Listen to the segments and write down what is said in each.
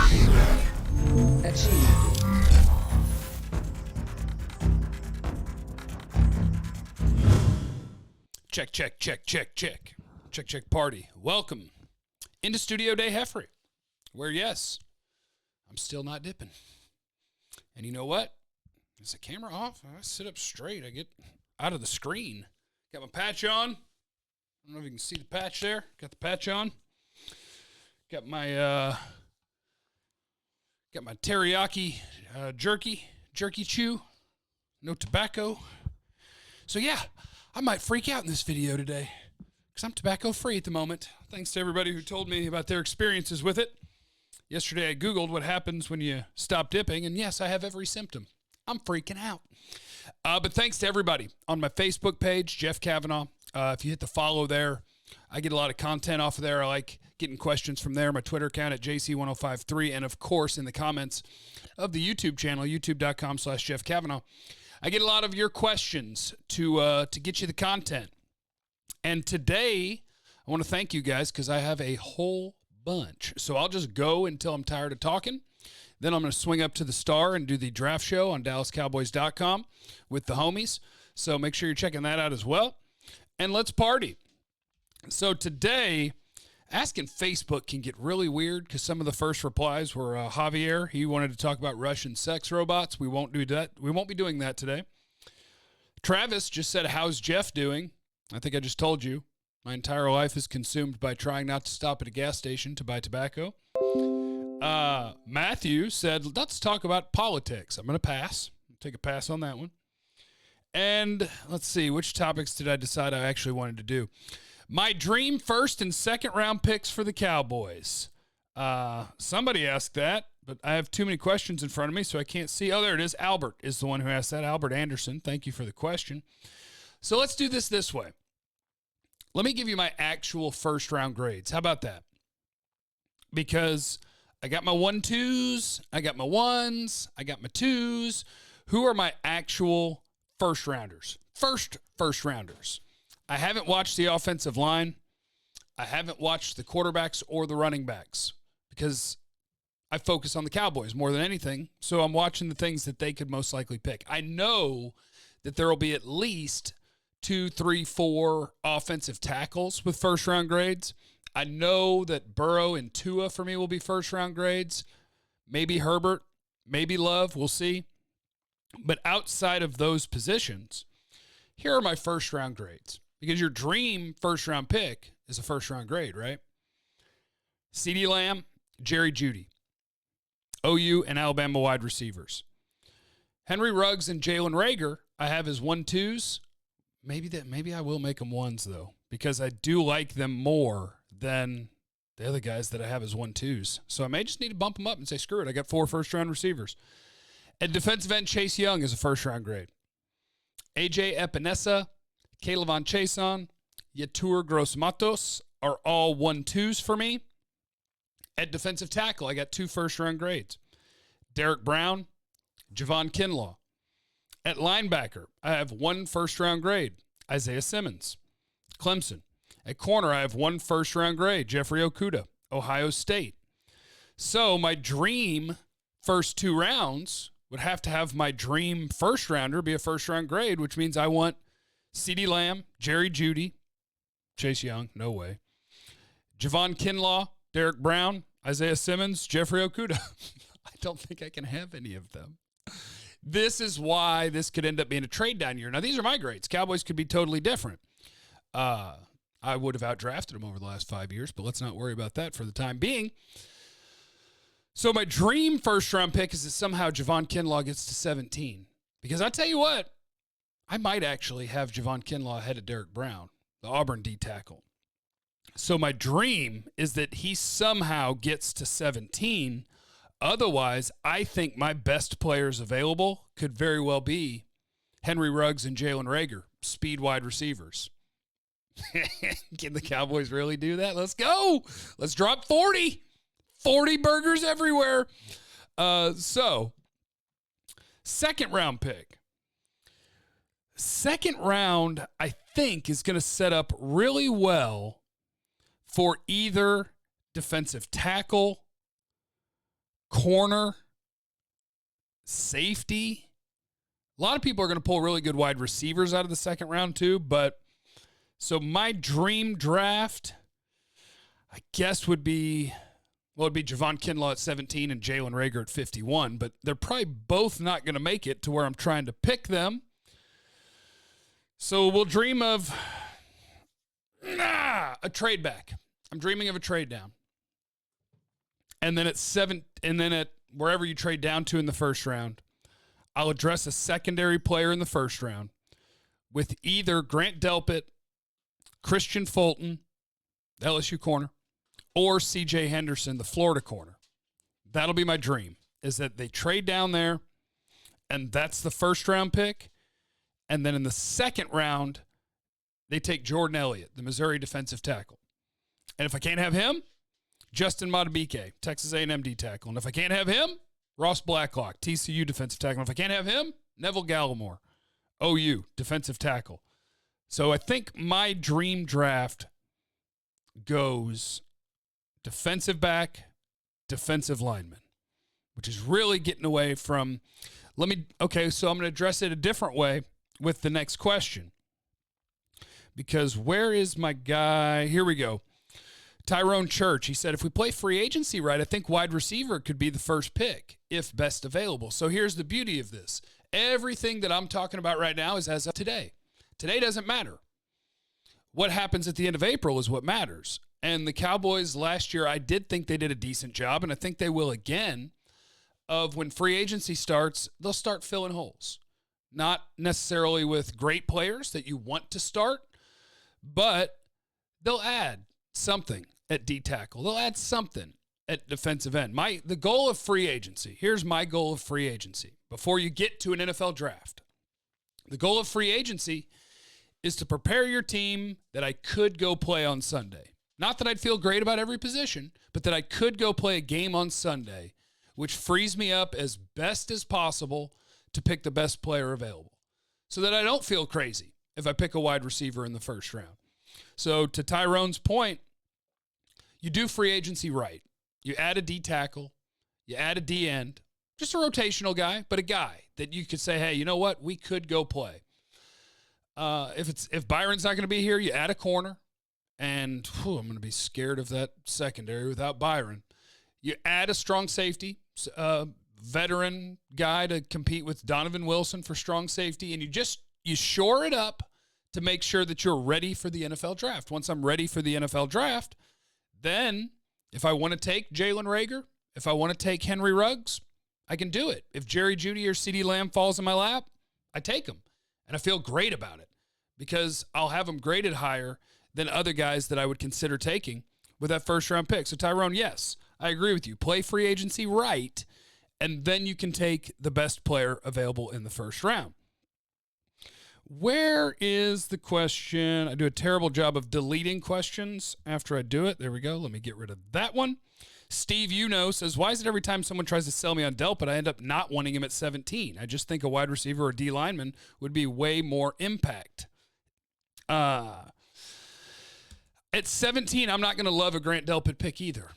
Achieved. Check, check, check, check, check. Check, check, party. Welcome into Studio Day Heffrey, where, yes, I'm still not dipping. And you know what? Is the camera off? I sit up straight. I get out of the screen. Got my patch on. I don't know if you can see the patch there. Got the patch on. Got my teriyaki jerky chew. No tobacco. So yeah, I might freak out in this video today because I'm tobacco free at the moment. Thanks to everybody who told me about their experiences with it. Yesterday I Googled what happens when you stop dipping, and yes, I have every symptom. I'm freaking out. But thanks to everybody on my Facebook page, Jeff Kavanaugh. If you hit the follow there, I get a lot of content off of there. I like getting questions from there. My Twitter account at JC1053. And, of course, in the comments of the YouTube channel, youtube.com/Jeff Kavanaugh, I get a lot of your questions to get you the content. And today, I want to thank you guys because I have a whole bunch. So I'll just go until I'm tired of talking. Then I'm going to swing up to the Star and do the draft show on DallasCowboys.com with the homies. So make sure you're checking that out as well. And let's party. So today, asking Facebook can get really weird because some of the first replies were Javier. He wanted to talk about Russian sex robots. We won't do that. We won't be doing that today. Travis just said, how's Jeff doing? I think I just told you. My entire life is consumed by trying not to stop at a gas station to buy tobacco. Matthew said, let's talk about politics. I'm going to pass. Take a pass on that one. And let's see, which topics did I decide I actually wanted to do? My dream first and second round picks for the Cowboys. Somebody asked that, but I have too many questions in front of me, so I can't see. Oh, there it is. Albert is the one who asked that. Albert Anderson, thank you for the question. So let's do this way. Let me give you my actual first round grades. How about that? Because I got my 1-2s, I got my 1s, I got my 2s. Who are my actual first rounders? First rounders. I haven't watched the offensive line. I haven't watched the quarterbacks or the running backs because I focus on the Cowboys more than anything. So I'm watching the things that they could most likely pick. I know that there will be at least 2, 3, 4 offensive tackles with first round grades. I know that Burrow and Tua for me will be first round grades. Maybe Herbert, maybe Love. We'll see. But outside of those positions, here are my first round grades. Because your dream first round pick is a first round grade, right? CeeDee Lamb, Jerry Jeudy, OU and Alabama wide receivers. Henry Ruggs and Jalen Reagor, I have as 1-2s. Maybe I will make them 1s though, because I do like them more than the other guys that I have as 1-2s. So I may just need to bump them up and say, screw it, I got 4 first round receivers. At defensive end, Chase Young is a first round grade. AJ Epinesa, Kayvon Chason, Yetur Gross-Matos are all 1-2s for me. At defensive tackle, I got 2 first-round grades. Derek Brown, Javon Kinlaw. At linebacker, I have 1 first-round grade. Isaiah Simmons, Clemson. At corner, I have 1 first-round grade. Jeffrey Okudah, Ohio State. So my dream first 2 rounds would have to have my dream first-rounder be a first-round grade, which means I want CeeDee Lamb, Jerry Jeudy, Chase Young, no way. Javon Kinlaw, Derek Brown, Isaiah Simmons, Jeffrey Okudah. I don't think I can have any of them. This is why this could end up being a trade down year. Now, these are my grades. Cowboys could be totally different. I would have outdrafted them over the last 5 years, but let's not worry about that for the time being. So my dream first-round pick is that somehow Javon Kinlaw gets to 17. Because I tell you what, I might actually have Javon Kinlaw ahead of Derek Brown, the Auburn D tackle. So my dream is that he somehow gets to 17. Otherwise, I think my best players available could very well be Henry Ruggs and Jalen Reagor, speed wide receivers. Can the Cowboys really do that? Let's go. Let's drop 40. 40 burgers everywhere. So, second round pick. Second round, I think, is going to set up really well for either defensive tackle corner, safety. A lot of people are going to pull really good wide receivers out of the second round too, but so my dream draft, I guess, would be, well, it'd be Javon Kinlaw at 17 and Jalen Reagor at 51, but they're probably both not going to make it to where I'm trying to pick them. So we'll dream of a trade back. I'm dreaming of a trade down. And then at wherever you trade down to in the first round, I'll address a secondary player in the first round with either Grant Delpit, Christian Fulton, the LSU corner, or C.J. Henderson, the Florida corner. That'll be my dream, is that they trade down there, and that's the first round pick. And then in the second round, they take Jordan Elliott, the Missouri defensive tackle. And if I can't have him, Justin Madubuike, Texas A&M D tackle. And if I can't have him, Ross Blacklock, TCU defensive tackle. And if I can't have him, Neville Gallimore, OU defensive tackle. So I think my dream draft goes defensive back, defensive lineman, which is really getting away from, so I'm going to address it a different way with the next question. Because where is my guy? Here we go. Tyrone Church, he said, if we play free agency right, I think wide receiver could be the first pick if best available. So here's the beauty of this. Everything that I'm talking about right now is as of today. Today doesn't matter. What happens at the end of April is what matters. And the Cowboys last year, I did think they did a decent job, and I think they will again, of when free agency starts, they'll start filling holes. Not necessarily with great players that you want to start, but they'll add something at D tackle. They'll add something at defensive end. The goal of free agency, here's my goal of free agency before you get to an NFL draft. The goal of free agency is to prepare your team that I could go play on Sunday. Not that I'd feel great about every position, but that I could go play a game on Sunday, which frees me up as best as possible to pick the best player available so that I don't feel crazy if I pick a wide receiver in the first round. So to Tyrone's point, you do free agency right. You add a D tackle, you add a D end, just a rotational guy, but a guy that you could say, hey, you know what? We could go play. If Byron's not going to be here, you add a corner, and I'm going to be scared of that secondary without Byron. You add a strong safety, veteran guy to compete with Donovan Wilson for strong safety, and you shore it up to make sure that you're ready for the NFL draft. Once I'm ready for the NFL draft, then if I want to take Jalen Reagor, if I want to take Henry Ruggs, I can do it. If Jerry Jeudy or CeeDee Lamb falls in my lap, I take them. And I feel great about it because I'll have them graded higher than other guys that I would consider taking with that first-round pick. So, Tyrone, yes, I agree with you. Play free agency right, and then you can take the best player available in the first round. Where is the question? I do a terrible job of deleting questions after I do it. There we go. Let me get rid of that one. Steve says, why is it every time someone tries to sell me on Delpit, I end up not wanting him at 17? I just think a wide receiver or D lineman would be way more impact. At 17, I'm not going to love a Grant Delpit pick either.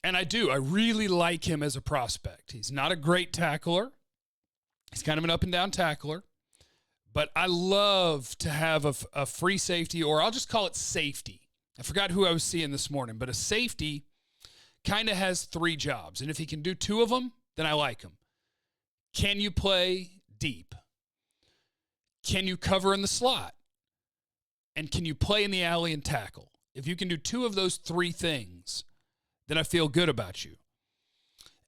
And I do. I really like him as a prospect. He's not a great tackler. He's kind of an up-and-down tackler. But I love to have a free safety, or I'll just call it safety. I forgot who I was seeing this morning, but a safety kind of has three jobs. And if he can do two of them, then I like him. Can you play deep? Can you cover in the slot? And can you play in the alley and tackle? If you can do two of those three things, then I feel good about you.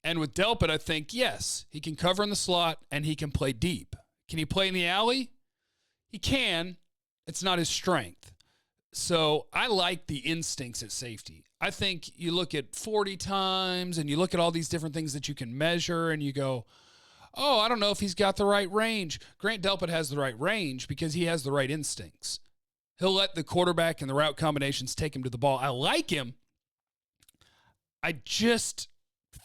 And with Delpit, I think, yes, he can cover in the slot and he can play deep. Can he play in the alley? He can. It's not his strength. So I like the instincts at safety. I think you look at 40 times and you look at all these different things that you can measure and you go, oh, I don't know if he's got the right range. Grant Delpit has the right range because he has the right instincts. He'll let the quarterback and the route combinations take him to the ball. I like him. I just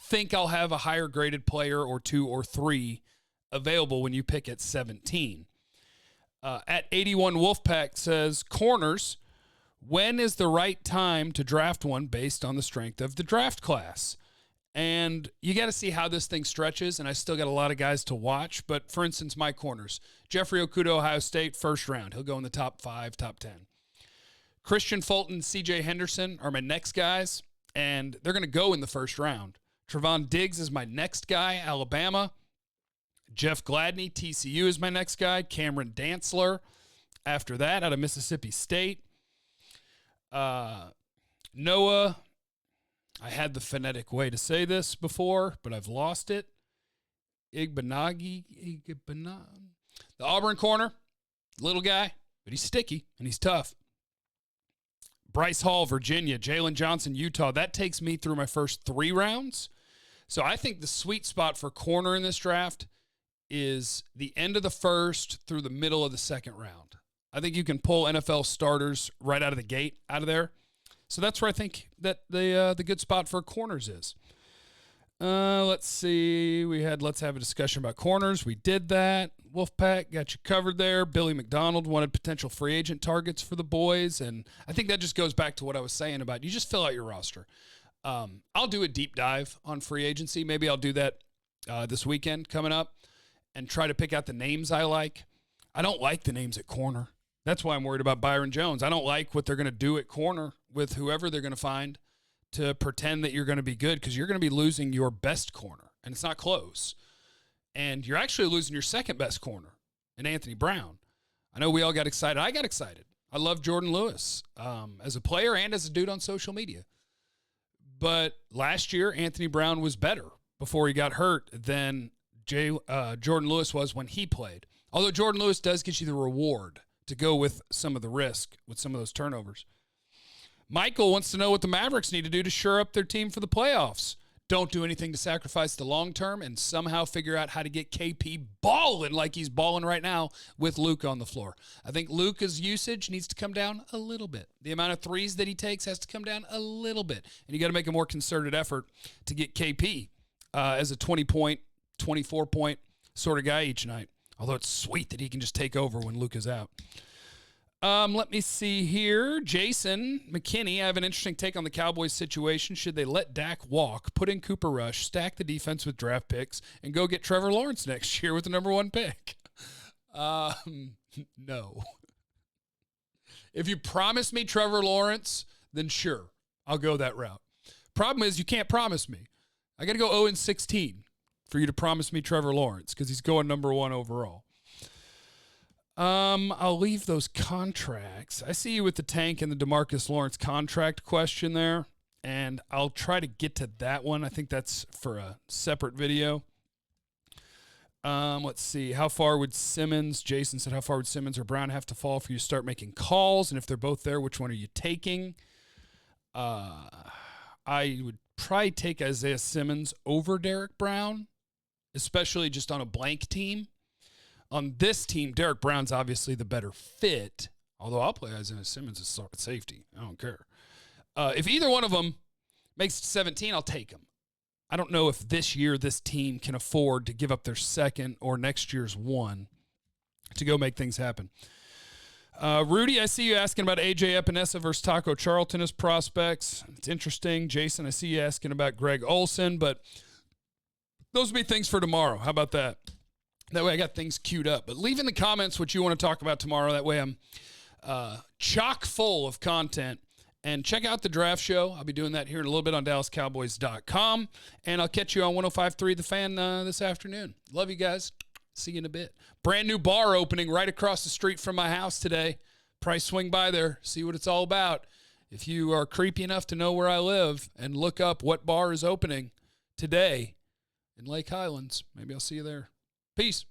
think I'll have a higher graded player or two or three available when you pick at 17. At 81 Wolfpack says, corners, when is the right time to draft one based on the strength of the draft class? And you got to see how this thing stretches, and I still got a lot of guys to watch. But, for instance, my corners. Jeffrey Okudah, Ohio State, first round. He'll go in the top 5, top 10. Christian Fulton, C.J. Henderson are my next guys, and they're going to go in the first round. Trevon Diggs is my next guy, Alabama. Jeff Gladney, TCU is my next guy. Cameron Dantzler, after that, out of Mississippi State. Noah, I had the phonetic way to say this before, but I've lost it. Igbenogany. The Auburn corner, little guy, but he's sticky and he's tough. Bryce Hall, Virginia. Jalen Johnson, Utah. That takes me through my first 3 rounds. So I think the sweet spot for corner in this draft is the end of the first through the middle of the second round. I think you can pull NFL starters right out of the gate out of there. So that's where I think that the good spot for corners is. Let's see. Let's have a discussion about corners. We did that. Wolfpack got you covered there. Billy McDonald wanted potential free agent targets for the boys. And I think that just goes back to what I was saying about you just fill out your roster. I'll do a deep dive on free agency. Maybe I'll do that this weekend coming up and try to pick out the names I like. I don't like the names at corner. That's why I'm worried about Byron Jones. I don't like what they're going to do at corner with whoever they're going to find to pretend that you're going to be good, because you're going to be losing your best corner, and it's not close. And you're actually losing your second best corner in Anthony Brown. I know we all got excited. I got excited. I love Jordan Lewis as a player and as a dude on social media. But last year, Anthony Brown was better before he got hurt than Jordan Lewis was when he played. Although Jordan Lewis does get you the reward to go with some of the risk with some of those turnovers. Michael wants to know what the Mavericks need to do to shore up their team for the playoffs. Don't do anything to sacrifice the long term and somehow figure out how to get KP balling like he's balling right now with Luke on the floor. I think Luka's usage needs to come down a little bit. The amount of threes that he takes has to come down a little bit. And you got to make a more concerted effort to get KP as a 20-point, 24-point sort of guy each night. Although it's sweet that he can just take over when Luka's out. Let me see here. Jason McKinney, I have an interesting take on the Cowboys situation. Should they let Dak walk, put in Cooper Rush, stack the defense with draft picks, and go get Trevor Lawrence next year with the number 1 pick? No. If you promise me Trevor Lawrence, then sure, I'll go that route. Problem is, you can't promise me. I got to go 0-16 for you to promise me Trevor Lawrence, because he's going number 1 overall. I'll leave those contracts. I see you with the Tank and the DeMarcus Lawrence contract question there, and I'll try to get to that one. I think that's for a separate video. Let's see. How far would Simmons, Jason said, how far would Simmons or Brown have to fall for you to start making calls? And if they're both there, which one are you taking? I would probably take Isaiah Simmons over Derek Brown, especially just on a blank team. On this team, Derek Brown's obviously the better fit, although I'll play Isaiah Simmons as safety. I don't care. If either one of them makes it to 17, I'll take them. I don't know if this year this team can afford to give up their second or next year's 1 to go make things happen. Rudy, I see you asking about AJ Epinesa versus Taco Charlton as prospects. It's interesting. Jason, I see you asking about Greg Olsen, but those will be things for tomorrow. How about that? That way I got things queued up. But leave in the comments what you want to talk about tomorrow. That way I'm chock full of content. And check out the draft show. I'll be doing that here in a little bit on DallasCowboys.com. And I'll catch you on 105.3 The Fan this afternoon. Love you guys. See you in a bit. Brand new bar opening right across the street from my house today. Probably swing by there, see what it's all about. If you are creepy enough to know where I live and look up what bar is opening today in Lake Highlands, maybe I'll see you there. Peace.